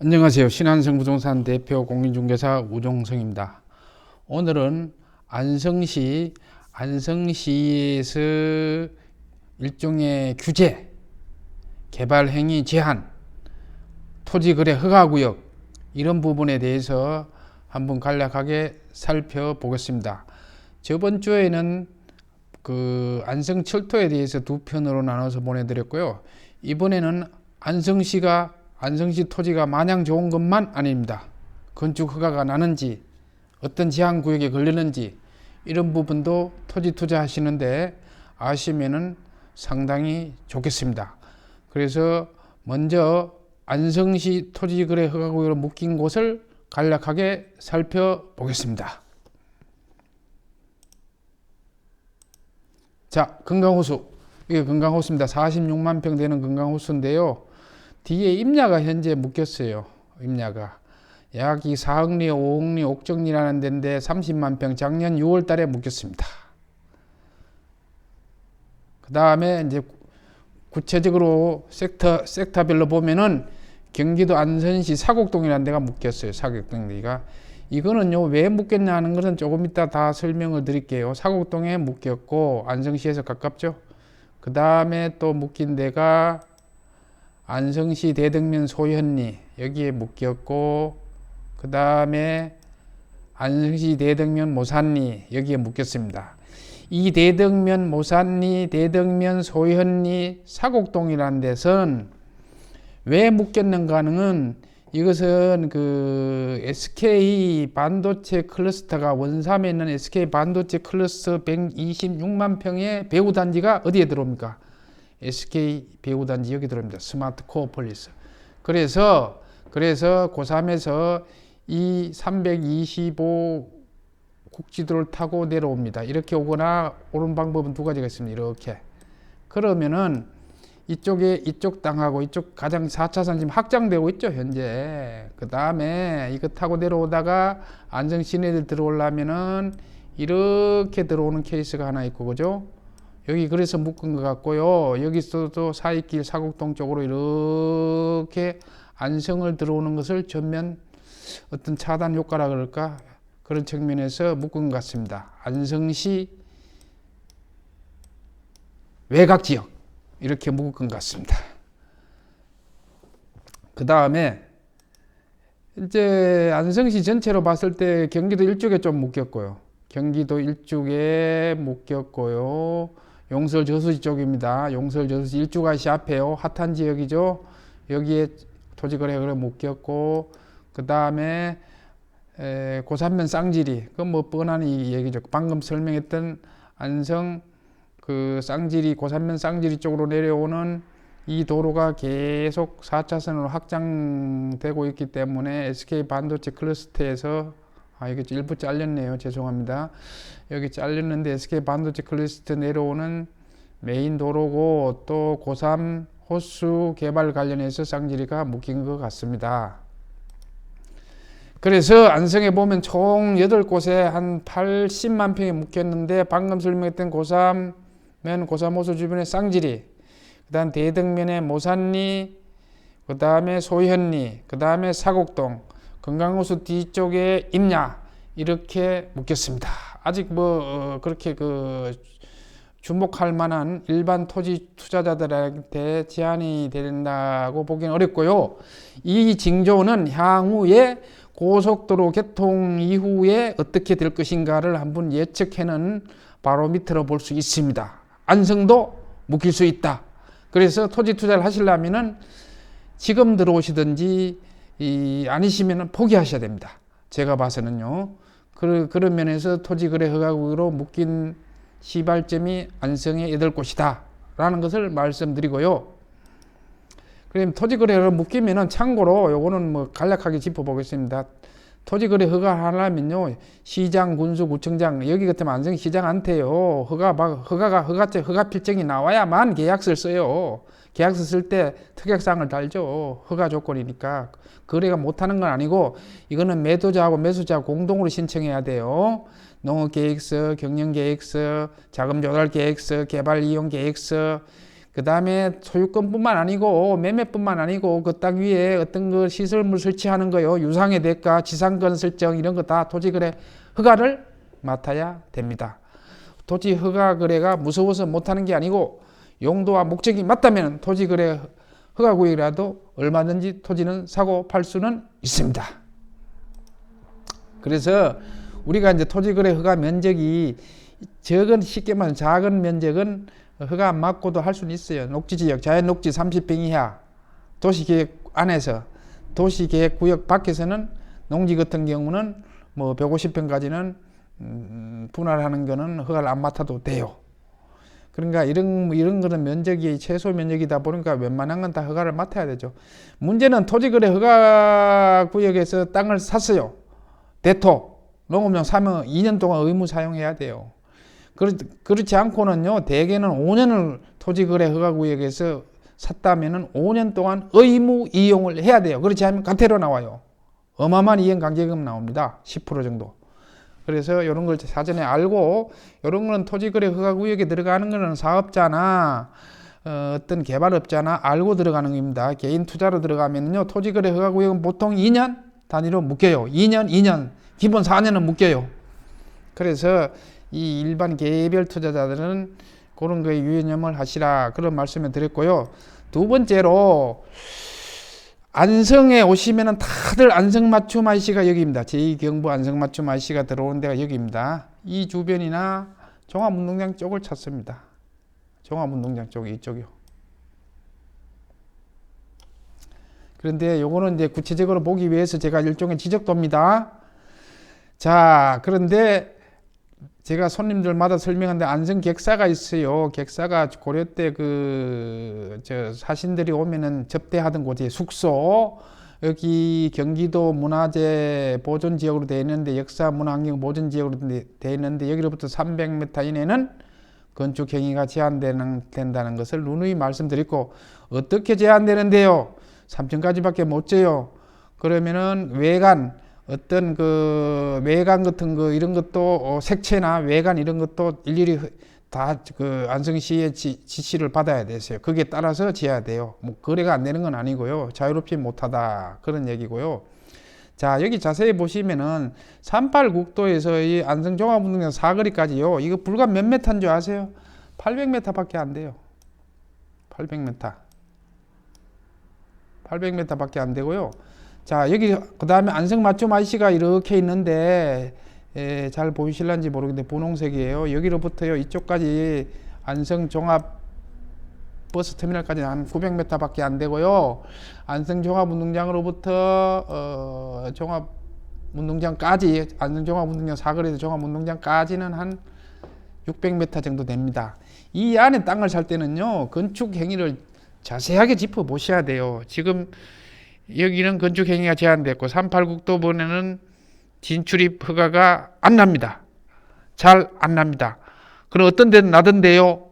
안녕하세요. 신한성 부동산 대표 공인중개사 우종성입니다. 오늘은 안성시에서 일종의 규제, 개발행위 제한, 토지거래 허가구역 이런 부분에 대해서 한번 간략하게 살펴보겠습니다. 저번 주에는 그 안성철도에 대해서 두 편으로 나눠서 보내드렸고요. 이번에는 안성시 토지가 마냥 좋은 것만 아닙니다. 건축 허가가 나는지, 어떤 제한구역에 걸리는지 이런 부분도 토지 투자하시는데 아시면은 상당히 좋겠습니다. 그래서 먼저 안성시 토지거래 허가구역으로 묶인 곳을 간략하게 살펴보겠습니다. 자, 금강호수. 이게 금강호수입니다. 46만 평 되는 금강호수인데요. 뒤에 임야가 현재 묶였어요. 임야가 약 4억리, 5억리, 옥정리라는 데인데 30만 평 작년 6월 달에 묶였습니다. 그 다음에 이제 구체적으로 섹터별로 보면은 경기도 안선시 사곡동이라는 데가 묶였어요. 사곡동리가. 이거는요, 왜 묶였냐 하는 것은 조금 이따 다 설명을 드릴게요. 사곡동에 묶였고, 안성시에서 가깝죠. 그 다음에 또 묶인 데가 안성시 대덕면 소현리 여기에 묶였고, 그 다음에 안성시 대덕면 모산리 여기에 묶였습니다. 이 대덕면 모산리, 대덕면 소현리, 사곡동이라는 데선 왜 묶였는가는 이것은 그 SK 반도체 클러스터가 원삼에 있는 SK 반도체 클러스터 126만 평의 배후 단지가 어디에 들어옵니까? SK 배후 단지 여기 들어옵니다. 스마트 코어폴리스. 그래서 고3에서 이 325 국지도를 타고 내려옵니다. 이렇게 오거나 오는 방법은 두 가지가 있습니다. 이렇게. 그러면은 이쪽 땅하고 이쪽 가장 4차선 지금 확장되고 있죠, 현재. 그 다음에 이거 타고 내려오다가 안성 시내를 들어오려면은 이렇게 들어오는 케이스가 하나 있고, 그죠? 여기 그래서 묶은 것 같고요. 여기서도 사이길 사곡동 쪽으로 이렇게 안성을 들어오는 것을 전면 어떤 차단 효과라 그럴까? 그런 측면에서 묶은 것 같습니다. 안성시 외곽 지역 이렇게 묶은 것 같습니다. 그 다음에 이제 안성시 전체로 봤을 때 경기도 일쪽에 좀 묶였고요. 용설 저수지 쪽입니다. 용설 저수지 일주가시 앞에요. 핫한 지역이죠. 여기에 토지거래가 묶였고, 그 다음에 고산면 쌍지리, 그건 뭐 뻔한 이 얘기죠. 방금 설명했던 안성 그 쌍지리, 고산면 쌍지리 쪽으로 내려오는 이 도로가 계속 4차선으로 확장되고 있기 때문에 SK 반도체 클러스터에서 이게 일부 잘렸네요. 죄송합니다. 여기 잘렸는데 SK 반도체 클러스터 내려오는 메인 도로고, 또 고3 호수 개발 관련해서 쌍지리가 묶인 것 같습니다. 그래서 안성에 보면 총 8곳에 한 80만 평이 묶였는데, 방금 설명했던 고3면 고3 호수 주변에 쌍지리, 그 다음 대덕면에 모산리, 그 다음에 소현리, 그 다음에 사곡동, 금강호수 뒤쪽에 임야 이렇게 묶였습니다. 아직 그렇게 주목할 만한 일반 토지 투자자들한테 제한이 된다고 보기는 어렵고요. 이 징조는 향후에 고속도로 개통 이후에 어떻게 될 것인가를 한번 예측해는 바로미터로 볼 수 있습니다. 안성도 묶일 수 있다. 그래서 토지 투자를 하시려면은 지금 들어오시든지 아니시면 포기하셔야 됩니다. 제가 봐서는요. 그런 면에서 토지거래 허가구역으로 묶인 시발점이 안성에 8곳이다 라는 것을 말씀드리고요. 그럼 토지거래를 묶이면은 참고로 요거는 뭐 간략하게 짚어보겠습니다. 토지거래 허가 하려면요, 시장, 군수, 구청장, 여기 같으면 안성시장한테요, 허가 필증이 나와야만 계약서를 써요. 계약서 쓸 때 특약사항을 달죠. 허가 조건이니까. 거래가 못하는 건 아니고, 이거는 매도자하고 매수자 공동으로 신청해야 돼요. 농업계획서, 경영계획서, 자금조달계획서, 개발이용계획서, 그 다음에 소유권뿐만 아니고 매매뿐만 아니고 그 땅 위에 어떤 그 시설물 설치하는 거요. 유상의 대가, 지상권 설정 이런 거 다 토지거래 허가를 맡아야 됩니다. 토지 허가 거래가 무서워서 못하는 게 아니고 용도와 목적이 맞다면 토지거래 허가구역이라도 얼마든지 토지는 사고 팔 수는 있습니다. 그래서 우리가 이제 토지거래 허가 면적이 적은, 쉽게 말하면 작은 면적은 허가 안 맞고도 할 수는 있어요. 녹지지역, 자연녹지 30평 이하, 도시계획 안에서, 도시계획구역 밖에서는 농지 같은 경우는 뭐 150평까지는 분할하는 거는 허가를 안 맡아도 돼요. 그러니까 이런 거는 면적이 최소 면적이다 보니까 웬만한 건 다 허가를 맡아야 되죠. 문제는 토지거래 허가구역에서 땅을 샀어요. 대토, 농업용 사면 2년 동안 의무 사용해야 돼요. 그렇지 않고는요, 대개는 5년을 토지거래 허가구역에서 샀다면은 5년 동안 의무 이용을 해야 돼요. 그렇지 않으면 과태료 나와요. 어마어마한 이행강제금 나옵니다. 10% 정도. 그래서 이런 걸 사전에 알고, 이런 거는 토지거래 허가구역에 들어가는 거는 사업자나 어떤 개발업자나 알고 들어가는 겁니다. 개인 투자로 들어가면요, 토지거래 허가구역은 보통 2년 단위로 묶여요. 2년, 기본 4년은 묶여요. 그래서 이 일반 개별 투자자들은 그런 거에 유념을 하시라, 그런 말씀을 드렸고요. 두 번째로, 안성에 오시면은 다들 안성맞춤 IC가 여기입니다. 제2경부 안성맞춤 IC가 들어오는 데가 여기입니다. 이 주변이나 종합운동장 쪽을 찾습니다. 종합운동장 쪽이 이쪽이요. 그런데 요거는 이제 구체적으로 보기 위해서 제가 일종의 지적도입니다. 자, 그런데 제가 손님들마다 설명하는데 안성 객사가 있어요. 객사가 고려 때 사신들이 오면은 접대하던 곳이 숙소, 여기 경기도 문화재 보존 지역으로 되어 있는데, 역사 문화환경 보존 지역으로 되어 있는데, 여기로부터 300m 이내는 건축 행위가 제한된다는 것을 누누이 말씀드렸고, 어떻게 제한되는데요? 3층까지밖에 못 져요. 그러면은 외관, 어떤 그 외관 같은 거 이런 것도 색채나 외관 이런 것도 일일이 다 그 안성시의 지시를 받아야 되세요. 거기에 따라서 지어야 돼요. 뭐 거래가 안 되는 건 아니고요. 자유롭지 못하다, 그런 얘기고요. 자, 여기 자세히 보시면은 38국도에서 이 안성종합운동장 사거리까지요, 이거 불과 몇 메타인 줄 아세요? 800m밖에 안 돼요. 800m. 800m밖에 안 되고요. 자, 여기 그 다음에 안성맞춤 IC가 이렇게 있는데, 잘 보이실런지 모르겠는데 분홍색이에요. 여기로부터요, 이쪽까지 안성종합 버스터미널까지 한 900m밖에 안 되고요. 안성종합운동장으로부터 종합운동장까지, 안성종합운동장 사거리에서 종합운동장까지는 한 600m 정도 됩니다. 이 안에 땅을 살 때는요, 건축 행위를 자세하게 짚어 보셔야 돼요. 지금 여기는 건축 행위가 제한됐고 38국도번에는 진출입 허가가 안 납니다. 잘 안 납니다. 그럼 어떤 데는 나던데요?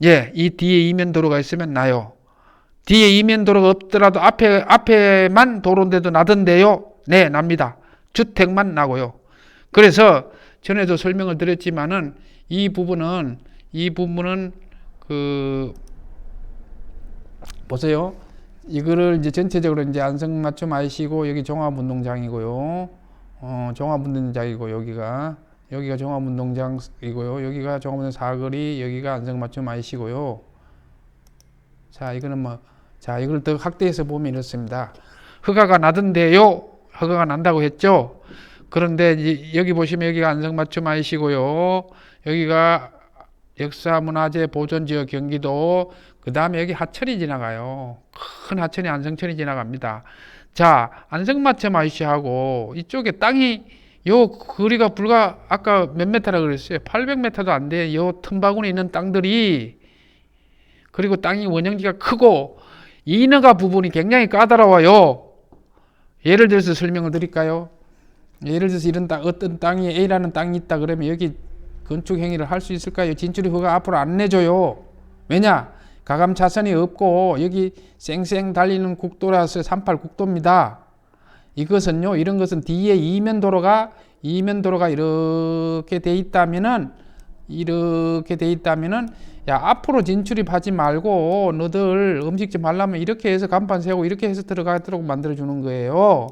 예, 이 뒤에 이면도로가 있으면 나요. 뒤에 이면도로가 없더라도 앞에만 도로인데도 나던데요? 네, 납니다. 주택만 나고요. 그래서 전에도 설명을 드렸지만은 이 부분은 보세요. 이거를 이제 전체적으로 이제 안성맞춤 IC고, 여기 종합운동장이고요. 종합운동장이고, 여기가 종합운동장이고요. 여기가 종합운동 사거리, 여기가 안성맞춤 IC고요. 자, 이거는 이걸 더 확대해서 보면 이렇습니다. 허가가 나던데요? 허가가 난다고 했죠? 그런데 이제 여기 보시면 여기가 안성맞춤 IC고요. 여기가 역사문화재 보존지역 경기도, 그 다음에 여기 하천이 지나가요. 큰 하천이 안성천이 지나갑니다. 자, 안성맞춤 IC하고 이쪽에 땅이 요 거리가 불과 아까 몇 메타라 그랬어요? 800m도 안 돼. 요 틈바구니 있는 땅들이, 그리고 땅이 원형지가 크고 인허가 부분이 굉장히 까다로워요. 예를 들어서 설명을 드릴까요? 예를 들어서 이런 어떤 땅이 A라는 땅이 있다 그러면 여기 건축 행위를 할 수 있을까요? 진출입 허가 앞으로 안 내줘요. 왜냐? 가감 차선이 없고 여기 쌩쌩 달리는 국도라서 38국도입니다. 이것은요, 이런 것은 뒤에 이면도로가 이렇게 돼 있다면은 야, 앞으로 진출입하지 말고 너들 음식점 하려면 이렇게 해서 간판 세우고 이렇게 해서 들어가도록 만들어주는 거예요.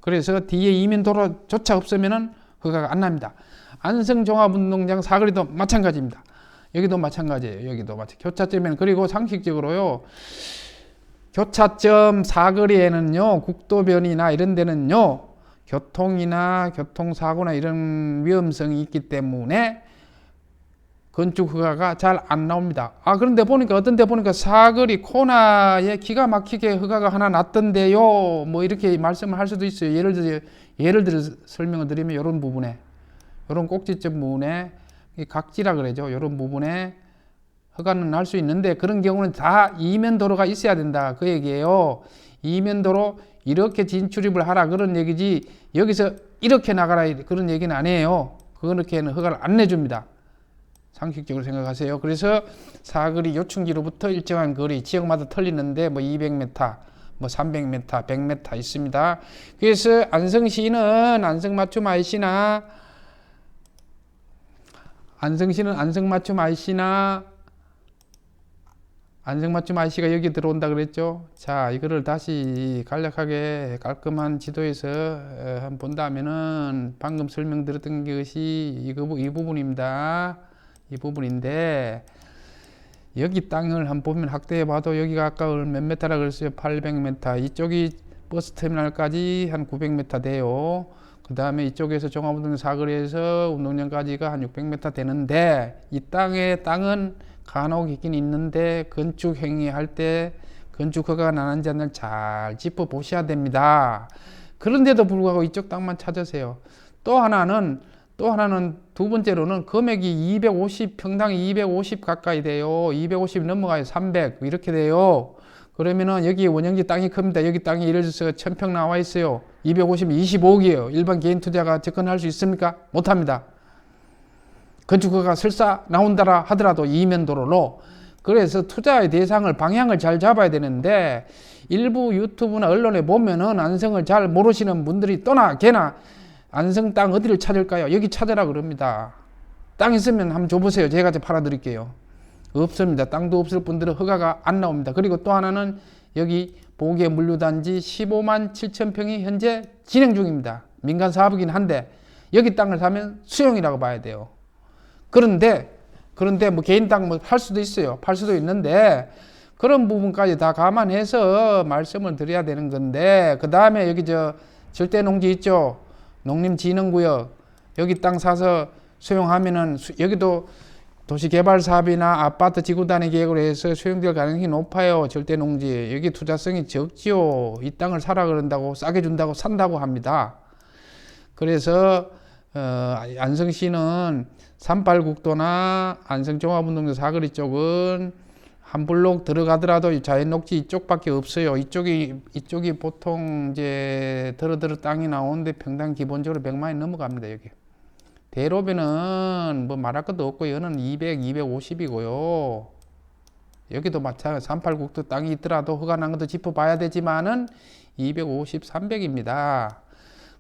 그래서 뒤에 이면도로조차 없으면은 허가가 안 납니다. 안성종합운동장 사거리도 마찬가지입니다. 여기도 마찬가지예요. 여기도 교차점에는. 그리고 상식적으로요, 교차점 사거리에는요, 국도변이나 이런 데는요, 교통이나 교통사고나 이런 위험성이 있기 때문에 건축 허가가 잘 안 나옵니다. 그런데 보니까 어떤 데 보니까 사거리 코너에 기가 막히게 허가가 하나 났던데요. 뭐 이렇게 말씀을 할 수도 있어요. 예를 들어 설명을 드리면 이런 부분에, 이런 꼭지점 부분에 각지라 그러죠. 이런 부분에 허가는 날 수 있는데 그런 경우는 다 이면도로가 있어야 된다. 그 얘기예요. 이면도로 이렇게 진출입을 하라 그런 얘기지 여기서 이렇게 나가라 그런 얘기는 아니에요. 그렇게는 허가를 안 내줍니다. 상식적으로 생각하세요. 그래서 사거리 요충지로부터 일정한 거리 지역마다 틀리는데 뭐 200m, 뭐 300m, 100m 있습니다. 그래서 안성시는 안성맞춤 IC나 안성맞춤 IC가 여기 들어온다 그랬죠. 자, 이거를 다시 간략하게 깔끔한 지도에서 한번 본다면은 방금 설명드렸던 것이 이 부분입니다. 이 부분인데 여기 땅을 한번 보면 확대해 봐도 여기가 아까 몇 메타라 그랬어요? 800m. 이쪽이 버스터미널까지 한 900m 돼요. 그 다음에 이쪽에서 종합운동장 사거리에서 운동장까지가 한 600m 되는데 이 땅은 간혹 있긴 있는데 건축 행위할 때 건축 허가가 나는지 안 나는지 잘 짚어 보셔야 됩니다. 그런데도 불구하고 이쪽 땅만 찾으세요. 또 하나는 두 번째로는 금액이 250, 평당 250 가까이 돼요. 250 넘어가요. 300 이렇게 돼요. 그러면은 여기 원형지 땅이 큽니다. 여기 땅이 예를 들어서 1000평 나와 있어요. 250이 25억이에요. 일반 개인 투자가 접근할 수 있습니까? 못합니다. 건축허가 설사 나온다라 하더라도 이면도로로. 그래서 투자의 대상을 방향을 잘 잡아야 되는데 일부 유튜브나 언론에 보면은 안성을 잘 모르시는 분들이 또나 개나 안성 땅 어디를 찾을까요? 여기 찾으라 그럽니다. 땅 있으면 한번 줘보세요. 제가 팔아드릴게요. 없습니다. 땅도 없을 분들은 허가가 안 나옵니다. 그리고 또 하나는 여기 보기의 물류단지 15만 7천 평이 현재 진행 중입니다. 민간 사업이긴 한데 여기 땅을 사면 수용이라고 봐야 돼요. 그런데 뭐 개인 땅 뭐 팔 수도 있어요. 팔 수도 있는데 그런 부분까지 다 감안해서 말씀을 드려야 되는 건데 그 다음에 여기 절대농지 있죠. 농림진흥구역 여기 땅 사서 수용하면은 여기도 도시개발사업이나 아파트 지구단위 계획으로 해서 수용될 가능성이 높아요. 절대농지 여기 투자성이 적지요. 이 땅을 사라 그런다고 싸게 준다고 산다고 합니다. 그래서 안성시는 38국도나 안성종합운동장 사거리 쪽은 한 블록 들어가더라도 자연녹지 이쪽밖에 없어요. 이쪽이 보통 이제 더러더러 땅이 나오는데 평당 기본적으로 100만이 넘어갑니다. 여기 대로변은 뭐 말할 것도 없고 여는 200, 250이고요. 여기도 마찬가지 38국도 땅이 있더라도 허가 난 것도 짚어봐야 되지만은 250, 300입니다.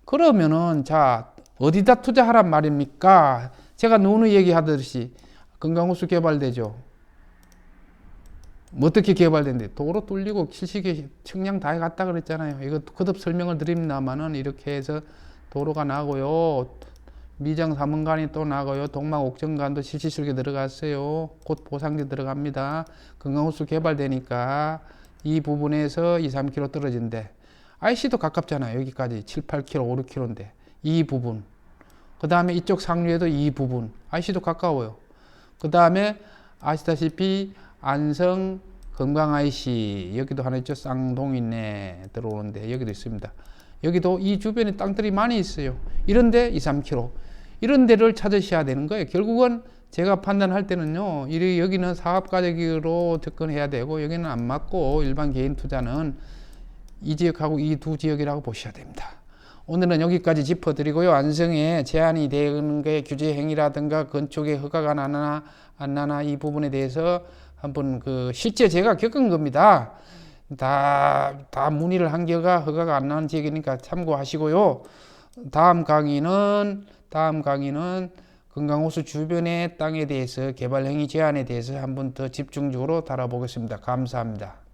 그러면은 자 어디다 투자하란 말입니까? 제가 누누이 얘기하듯이 건강호수 개발되죠. 뭐 어떻게 개발된대? 도로 뚫리고 실시계 청량 다 해갔다 그랬잖아요. 이거 거듭 설명을 드립니다만은 이렇게 해서 도로가 나고요. 미장 삼원간이 또 나고요. 동막 옥정간도 실시설계 들어갔어요. 곧 보상제 들어갑니다. 건강호수 개발되니까 이 부분에서 2, 3km 떨어진대. IC도 가깝잖아요. 여기까지 7, 8km, 5, 6km인데 이 부분. 그 다음에 이쪽 상류에도 이 부분. IC도 가까워요. 그 다음에 아시다시피 안성 건강 IC 여기도 하나 있죠. 쌍동이네 들어오는데 여기도 있습니다. 여기도 이 주변에 땅들이 많이 있어요. 이런데 2, 3km 이런 데를 찾으셔야 되는 거예요. 결국은 제가 판단할 때는요. 여기는 사업가격으로 접근해야 되고 여기는 안 맞고 일반 개인 투자는 이 지역하고 이 두 지역이라고 보셔야 됩니다. 오늘은 여기까지 짚어드리고요. 안성에 제한이 되는 게 규제 행위라든가 건축에 허가가 나나 안 나나 이 부분에 대해서 한번 실제 제가 겪은 겁니다. 다 문의를 한 결과 허가가 안 나는 지역이니까 참고하시고요. 다음 강의는 금강호수 주변의 땅에 대해서 개발 행위 제한에 대해서 한번 더 집중적으로 다뤄보겠습니다. 감사합니다.